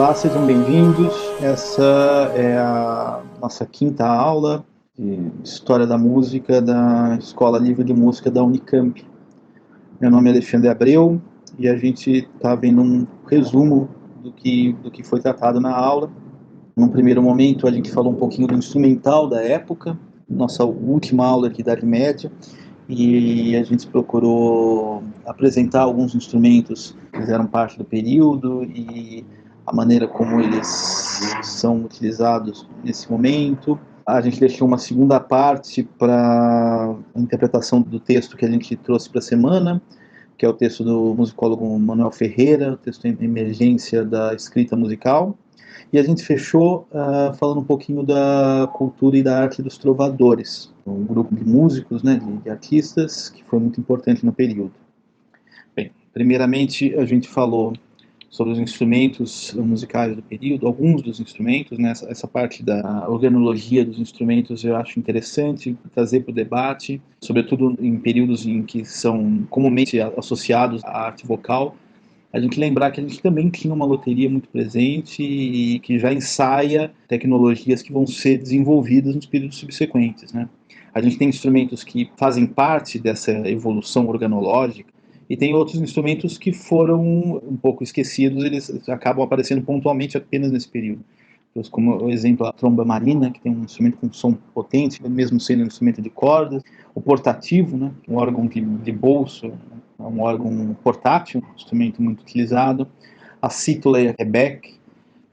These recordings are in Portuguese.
Olá, sejam bem-vindos. Essa é a nossa quinta aula de História da Música da Escola Livre de Música da Unicamp. Meu nome é Alexandre Abreu e a gente está vendo um resumo do que foi tratado na aula. Num primeiro momento, a gente falou um pouquinho do instrumental da época, nossa última aula de Idade Média, e a gente procurou apresentar alguns instrumentos que fizeram parte do período e a maneira como eles são utilizados nesse momento. A gente deixou uma segunda parte para a interpretação do texto que a gente trouxe para a semana, que é o texto do musicólogo Manuel Ferreira, o texto Emergência da Escrita Musical. E a gente fechou falando um pouquinho da cultura e da arte dos trovadores, um grupo de músicos, né, de artistas, que foi muito importante no período. Bem, primeiramente a gente falou sobre os instrumentos musicais do período, alguns dos instrumentos, né, essa parte da organologia dos instrumentos eu acho interessante trazer para o debate, sobretudo em períodos em que são comumente associados à arte vocal. A gente lembrar que a gente também tinha uma loteria muito presente e que já ensaia tecnologias que vão ser desenvolvidas nos períodos subsequentes, né? A gente tem instrumentos que fazem parte dessa evolução organológica e tem outros instrumentos que foram um pouco esquecidos, eles acabam aparecendo pontualmente apenas nesse período. Como o exemplo, a tromba marina, que tem um instrumento com som potente, mesmo sendo um instrumento de cordas. O portativo, né, um órgão de bolso, é um órgão portátil, um instrumento muito utilizado. A cítula e a rebec,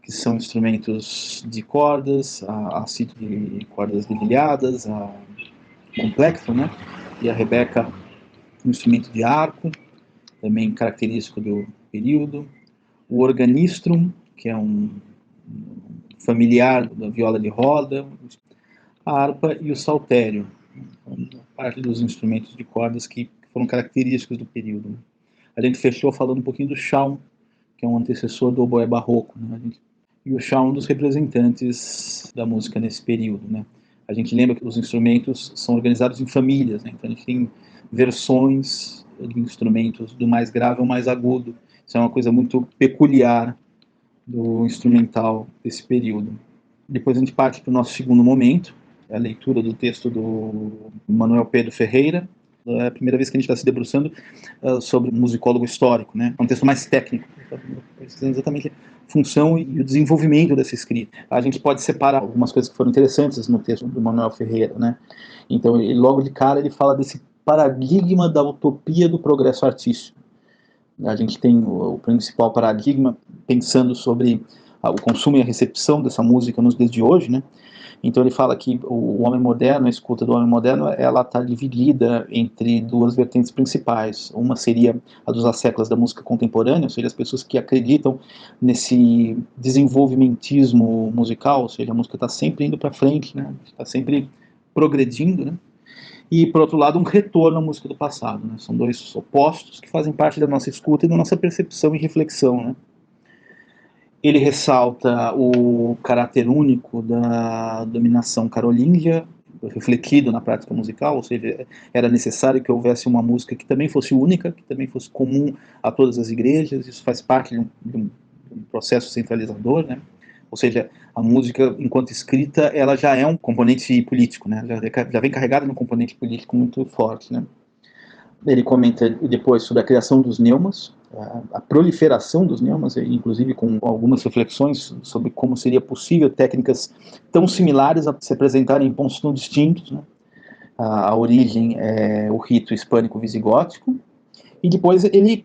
que são instrumentos de cordas, a cítula de cordas dedilhadas, a complexo, né, e a rebeca, um instrumento de arco, também característico do período. O organistrum, que é um familiar da viola de roda, a harpa e o saltério, parte dos instrumentos de cordas que foram característicos do período. A gente fechou falando um pouquinho do chaun, que é um antecessor do oboé barroco, né? E o chaun, um dos representantes da música nesse período, né? A gente lembra que os instrumentos são organizados em famílias, né? Então a gente tem versões de instrumentos do mais grave ao mais agudo. Isso é uma coisa muito peculiar do instrumental desse período. Depois a gente parte para o nosso segundo momento, a leitura do texto do Manuel Pedro Ferreira. É a primeira vez que a gente está se debruçando sobre musicólogo histórico, né? É um texto mais técnico, pesquisando exatamente a função e o desenvolvimento dessa escrita. A gente pode separar algumas coisas que foram interessantes no texto do Manuel Ferreira, né? Então, logo de cara, ele fala desse paradigma da utopia do progresso artístico. A gente tem o principal paradigma pensando sobre o consumo e a recepção dessa música nos dias de hoje, né? Então ele fala que o homem moderno, a escuta do homem moderno, ela está dividida entre duas vertentes principais. Uma seria a dos asseclas da música contemporânea, ou seja, as pessoas que acreditam nesse desenvolvimentismo musical, ou seja, a música está sempre indo para frente, né? Está sempre progredindo, né? E, por outro lado, um retorno à música do passado, né? São dois opostos que fazem parte da nossa escuta e da nossa percepção e reflexão, né? Ele ressalta o caráter único da dominação carolíngia, refletido na prática musical, ou seja, era necessário que houvesse uma música que também fosse única, que também fosse comum a todas as igrejas. Isso faz parte de um processo centralizador, né? Ou seja, a música, enquanto escrita, ela já é um componente político, né? Já vem carregada de um componente político muito forte, né? Ele comenta depois sobre a criação dos neumas, a proliferação dos neumas, inclusive com algumas reflexões sobre como seria possível técnicas tão similares a se apresentarem em pontos tão distintos, né? A origem é o rito hispânico-visigótico, e depois ele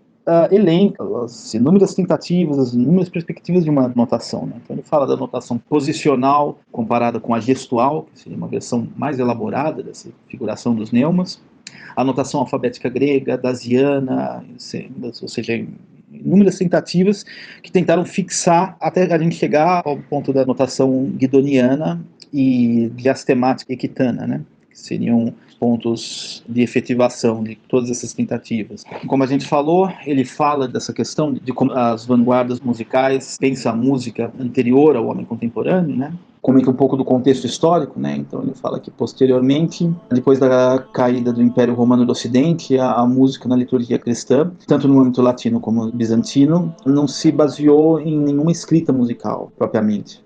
elenca as inúmeras tentativas, as inúmeras perspectivas de uma notação, né? Então ele fala da notação posicional comparada com a gestual, que seria uma versão mais elaborada dessa figuração dos neumas, a notação alfabética grega, daziana, ou seja, inúmeras tentativas que tentaram fixar até a gente chegar ao ponto da notação guidoniana e diastemática equitana, né? que seriam pontos de efetivação de todas essas tentativas. Como a gente falou, ele fala dessa questão de como as vanguardas musicais pensam a música anterior ao homem contemporâneo, né? Comenta um pouco do contexto histórico, né? Então ele fala que posteriormente, depois da caída do Império Romano do Ocidente, a música na liturgia cristã, tanto no âmbito latino como bizantino, não se baseou em nenhuma escrita musical propriamente.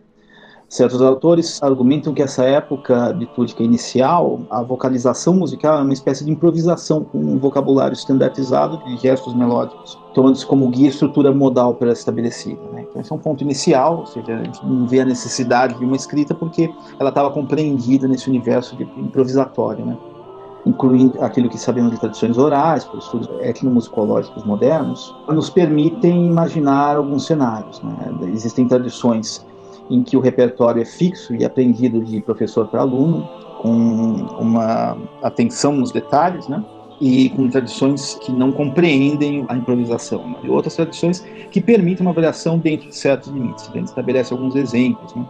Certos autores argumentam que essa época litúrgica inicial, a vocalização musical é uma espécie de improvisação com um vocabulário standardizado de gestos melódicos, tomando-se como guia a estrutura modal pré-estabelecida, né? Então esse é um ponto inicial, ou seja, a gente não vê a necessidade de uma escrita porque ela estava compreendida nesse universo de improvisatório, né? Incluindo aquilo que sabemos de tradições orais, por estudos etnomusicológicos modernos, nos permitem imaginar alguns cenários, né? Existem tradições em que o repertório é fixo e aprendido de professor para aluno, com uma atenção nos detalhes, né? E com tradições que não compreendem a improvisação, né? E outras tradições que permitem uma variação dentro de certos limites. A gente estabelece alguns exemplos, né?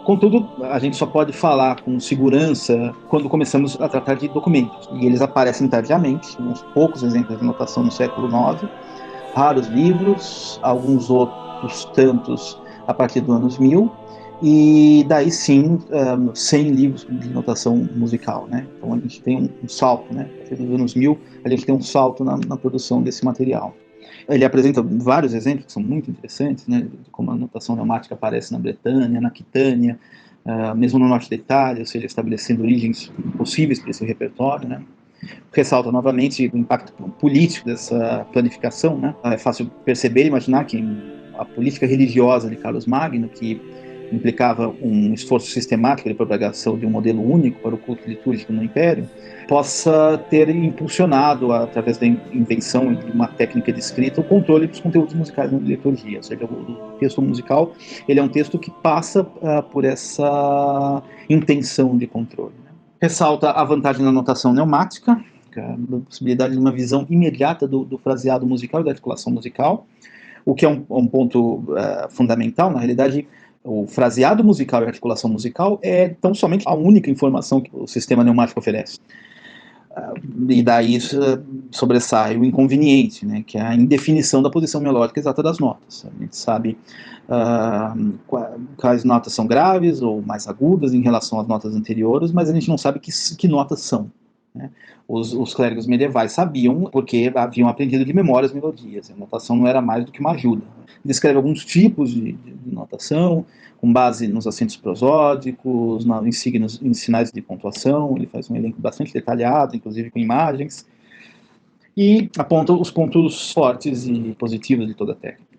Contudo, a gente só pode falar com segurança quando começamos a tratar de documentos. E eles aparecem tardiamente, uns poucos exemplos de notação no século IX, raros livros, alguns outros tantos a partir dos anos 1000, e daí sim 100 livros de notação musical, né? Então a gente tem um salto, né? A partir dos anos 1000 a gente tem um salto na produção desse material. Ele apresenta vários exemplos que são muito interessantes, né? De como a notação neumática aparece na Bretanha, na Aquitânia, mesmo no norte da Itália, ou seja, estabelecendo origens possíveis para esse repertório, né? Ressalta novamente o impacto político dessa planificação, né? É fácil perceber e imaginar que a política religiosa de Carlos Magno, que implicava um esforço sistemático de propagação de um modelo único para o culto litúrgico no Império, possa ter impulsionado, através da invenção de uma técnica de escrita, o controle dos conteúdos musicais na liturgia. Ou seja, o texto musical ele é um texto que passa por essa intenção de controle, né? Ressalta a vantagem da notação neumática, a possibilidade de uma visão imediata do fraseado musical e da articulação musical, o que é um ponto fundamental. Na realidade, o fraseado musical e a articulação musical é tão somente a única informação que o sistema neumático oferece. E daí sobressai o inconveniente, né, que é a indefinição da posição melódica exata das notas. A gente sabe quais notas são graves ou mais agudas em relação às notas anteriores, mas a gente não sabe que notas são, né? Os clérigos medievais sabiam porque haviam aprendido de memória as melodias. A notação não era mais do que uma ajuda. Descreve alguns tipos de notação, com base nos acentos prosódicos, em signos, em sinais de pontuação. Ele faz um elenco bastante detalhado, inclusive com imagens, e aponta os pontos fortes e positivos de toda a técnica.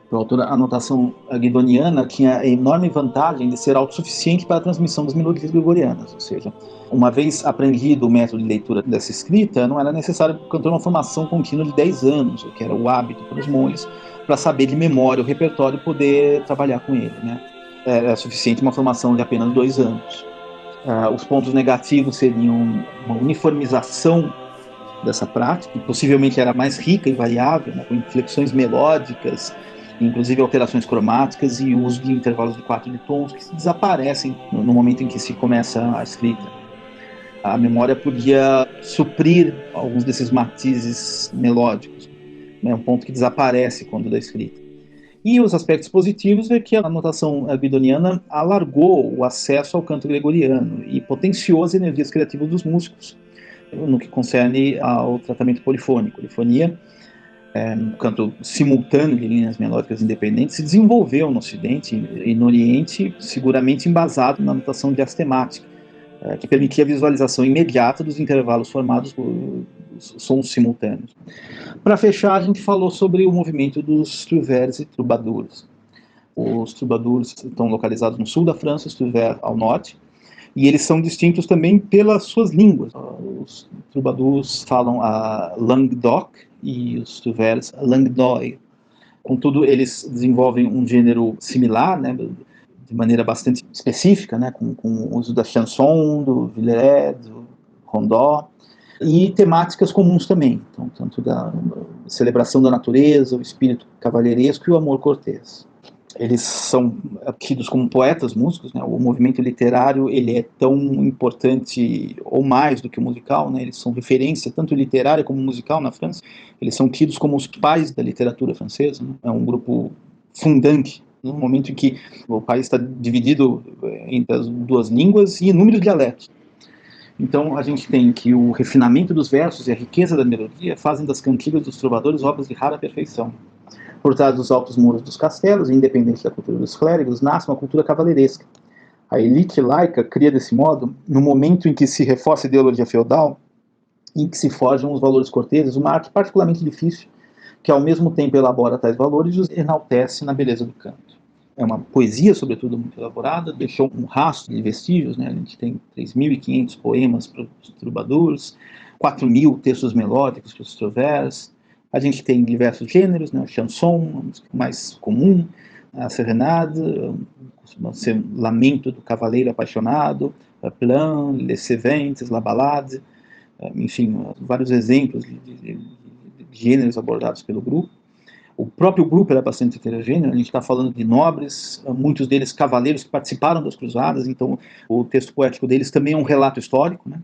Para o autor, a notação guidoniana tinha a enorme vantagem de ser autossuficiente para a transmissão das melodias gregorianas, ou seja, uma vez aprendido o método de leitura dessa escrita, não era necessário para o cantor uma formação contínua de 10 anos, o que era o hábito para os monges, para saber de memória o repertório e poder trabalhar com ele, né? Era suficiente uma formação de apenas 2 anos. Os pontos negativos seriam uma uniformização dessa prática, que possivelmente era mais rica e variável, né, com inflexões melódicas, inclusive alterações cromáticas e o uso de intervalos de 4 de tons que desaparecem no momento em que se começa a escrita. A memória podia suprir alguns desses matizes melódicos, né, um ponto que desaparece quando da escrita. E os aspectos positivos é que a notação guidoniana alargou o acesso ao canto gregoriano e potenciou as energias criativas dos músicos no que concerne ao tratamento polifônico. Polifonia, um canto simultâneo de linhas melódicas independentes, se desenvolveu no Ocidente e no Oriente, seguramente embasado na notação diastemática, que permitia a visualização imediata dos intervalos formados por sons simultâneos. Para fechar, a gente falou sobre o movimento dos trouvères e troubadours. Os troubadours estão localizados no sul da França, os trouvères ao norte, e eles são distintos também pelas suas línguas. Os troubadours falam a Languedoc e os trouvères a Languedoc. Contudo, eles desenvolvem um gênero similar, né, de maneira bastante específica, né, com o uso da chanson, do villeret, do rondó, e temáticas comuns também, tanto da celebração da natureza, o espírito cavalheiresco e o amor cortês. eles são tidos como poetas músicos, né? O movimento literário ele é tão importante ou mais do que o musical, né? Eles são referência tanto literária como musical na França. Eles são tidos como os pais da literatura francesa, né? É um grupo fundante no momento em que o país está dividido entre as duas línguas e inúmeros dialetos. Então a gente tem que o refinamento dos versos e a riqueza da melodia fazem das cantigas dos trovadores obras de rara perfeição. Por trás dos altos muros dos castelos, independente da cultura dos clérigos, nasce uma cultura cavaleiresca. A elite laica cria desse modo, no momento em que se reforça a ideologia feudal, em que se forjam os valores corteses, uma arte particularmente difícil, que ao mesmo tempo elabora tais valores e os enaltece na beleza do canto. É uma poesia, sobretudo, muito elaborada, deixou um rastro de vestígios, né? A gente tem 3.500 poemas para os troubadours, 4.000 textos melódicos para os trouvères. A gente tem diversos gêneros, né? O chanson, a mais comum, a serenade, costuma ser lamento do cavaleiro apaixonado, a plan, les seventes, la ballade, enfim, vários exemplos de gêneros abordados pelo grupo. O próprio grupo era bastante heterogêneo, a gente está falando de nobres, muitos deles cavaleiros que participaram das cruzadas, então o texto poético deles também é um relato histórico, né?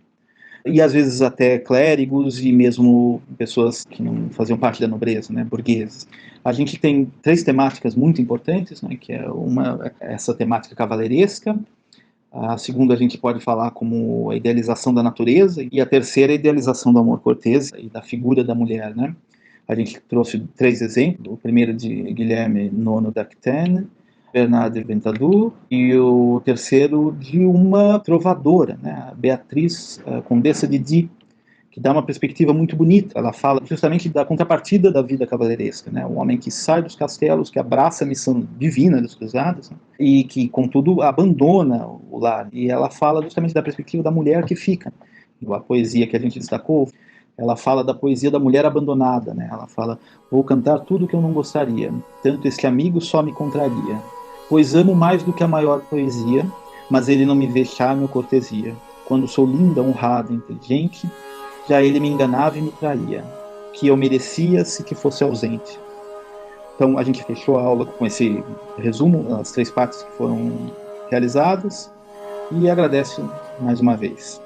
E às vezes até clérigos e mesmo pessoas que não faziam parte da nobreza, né, burgueses. A gente tem 3 temáticas muito importantes, né, que é essa temática cavaleiresca, a segunda a gente pode falar como a idealização da natureza e a terceira a idealização do amor cortês e da figura da mulher, né? A gente trouxe 3 exemplos, o primeiro de Guilherme Nono d'Aquitaine, Bernard de Ventadour, e o terceiro de uma trovadora, né, a Beatriz, a Condessa de Die, que dá uma perspectiva muito bonita. Ela fala justamente da contrapartida da vida cavaleiresca, né? O homem que sai dos castelos, que abraça a missão divina das cruzadas, né? E que, contudo, abandona o lar. E ela fala justamente da perspectiva da mulher que fica. A poesia que a gente destacou, ela fala da poesia da mulher abandonada, né? Ela fala: vou cantar tudo que eu não gostaria, tanto este amigo só me contraria, pois amo mais do que a maior poesia, mas ele não me vê charme ou cortesia. Quando sou linda, honrada, inteligente, já ele me enganava e me traía, que eu merecia se que fosse ausente. Então a gente fechou a aula com esse resumo, as 3 partes que foram realizadas, e agradece mais uma vez.